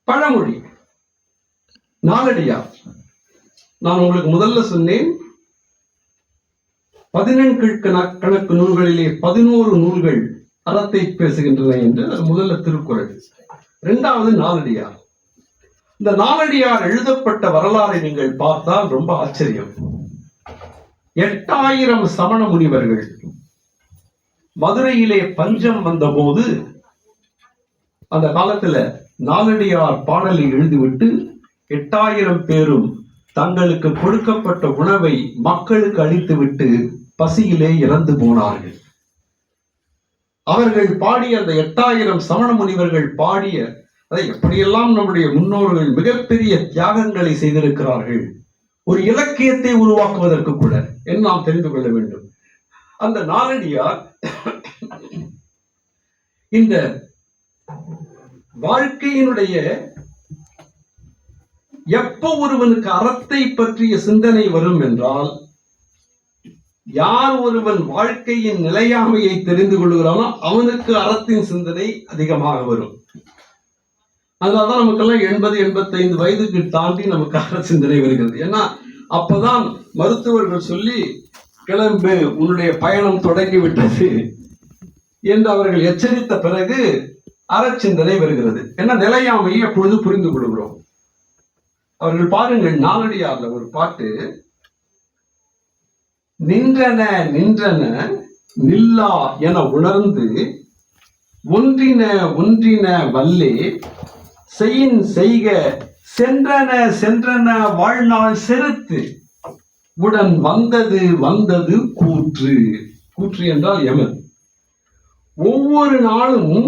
பழமொழி நாலடியார். நான் உங்களுக்கு முதல்ல சொன்னேன், 14 கணக்கு நூல்களிலே 11 நூல்கள் அறத்தை பேசுகின்றன என்று. முதல்ல திருக்குறள், இரண்டாவது நாலடியார். இந்த நாலடியார் எழுதப்பட்ட வரலாறை நீங்கள் பார்த்தால் ரொம்ப ஆச்சரியம். 8000 சமண முனிவர்கள் மதுரையிலே பஞ்சம் வந்த போது அந்த காலத்துல நாலடியார் பாடலை எழுதிவிட்டு 8000 பேரும் தங்களுக்கு கொடுக்கப்பட்ட உணவை மக்களுக்கு அளித்துவிட்டு பசியிலே இறந்து போனார்கள். அவர்கள் பாடிய அந்த 8000 சமண முனிவர்கள் பாடிய அதை எப்படியெல்லாம் நம்முடைய முன்னோர்கள் மிகப்பெரிய தியாகங்களை செய்திருக்கிறார்கள், ஒரு இலக்கியத்தை உருவாக்குவதற்கு கூட என்று நாம் தெரிந்து கொள்ள வேண்டும். அந்த நாலடியார் இந்த வாழ்க்கையினுடைய எப்ப ஒருவனுக்கு அறத்தை பற்றிய சிந்தனை வரும் என்றால், யார் ஒருவன் வாழ்க்கையின் நிலையாமையை தெரிந்து கொள்கிறானோ அவனுக்கு அறத்தின் சிந்தனை அதிகமாக வரும். அதனால்தான் நமக்கெல்லாம் 80-85 வயதுக்கு தாண்டி நமக்கு அற சிந்தனை வருகிறது. ஏன்னா அப்பதான் மருத்துவர்கள் சொல்லி, கிளம்பு, உன்னுடைய பயணம் தொடங்கிவிட்டது என்று அவர்கள் எச்சரித்த பிறகு அறச்சிந்தனை வருகிறது. ஏன்னா நிலையாமையை அப்பொழுது புரிந்து கொள்கிறோம். அவர்கள் பாருங்கள், நாலடியார்ல ஒரு பாட்டு, நின்றன நின்றன நில்லா என உணர்ந்து ஒன்றின ஒன்றின வல்லே செய்யின் செய்க சென்றன சென்றன வாழ்நாள் செருத்து உடன் வந்தது வந்தது கூற்று. கூற்று என்றால் யமன். ஒவ்வொரு நாளும்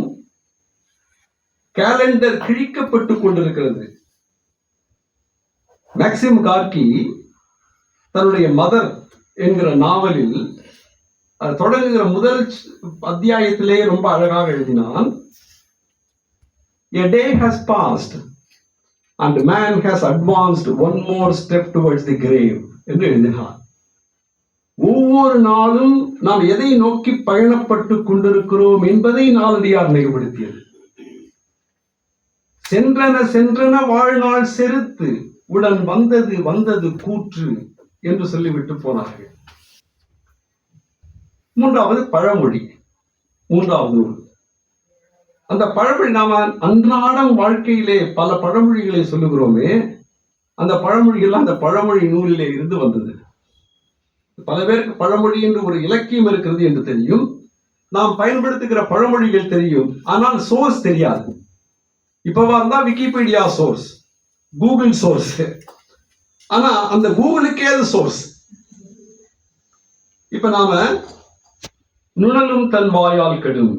கேலண்டர் கிழிக்கப்பட்டுக் கொண்டிருக்கிறது. மேக்சிம் கார்கி தன்னுடைய மதர் என்கிற நாவலில் தொடங்குகிற முதல் அத்தியாயத்திலே ரொம்ப அழகாக எழுதினான். A day has passed and man has advanced one more step towards the grave என்று எழுதினார். ஒவ்வொரு நாளும் நாம் எதை நோக்கி பயணப்பட்டு கொண்டிருக்கிறோம் என்பதை நாலடியார் நினைவுபடுத்தியது. சென்றன சென்றன வாழ்நாள் செருத்து உடன் வந்தது வந்தது கூற்று என்று சொல்லிவிட்டு போனார்கள். மூன்றாவது பழமொழி, மூன்றாவது நூல். அந்த பழமொழி, நாம அன்றாடம் வாழ்க்கையிலே பல பழமொழிகளை சொல்லுகிறோமே, அந்த பழமொழிகள் அந்த பழமொழி நூலிலே இருந்து வந்தது. பல பேருக்கு பழமொழி என்று ஒரு இலக்கியம் இருக்கிறது என்று தெரியும், நாம் பயன்படுத்துகிற பழமொழிகள் தெரியும், ஆனால் சோர்ஸ் தெரியாது. இப்பவா இருந்தா விக்கிபீடியா சோர்ஸ், கூகுள் சோர்ஸ், ஆனா அந்த கூகுளுக்கே அது சோர்ஸ். இப்ப நாம நுணலும் தன் வாயால் கெடும்,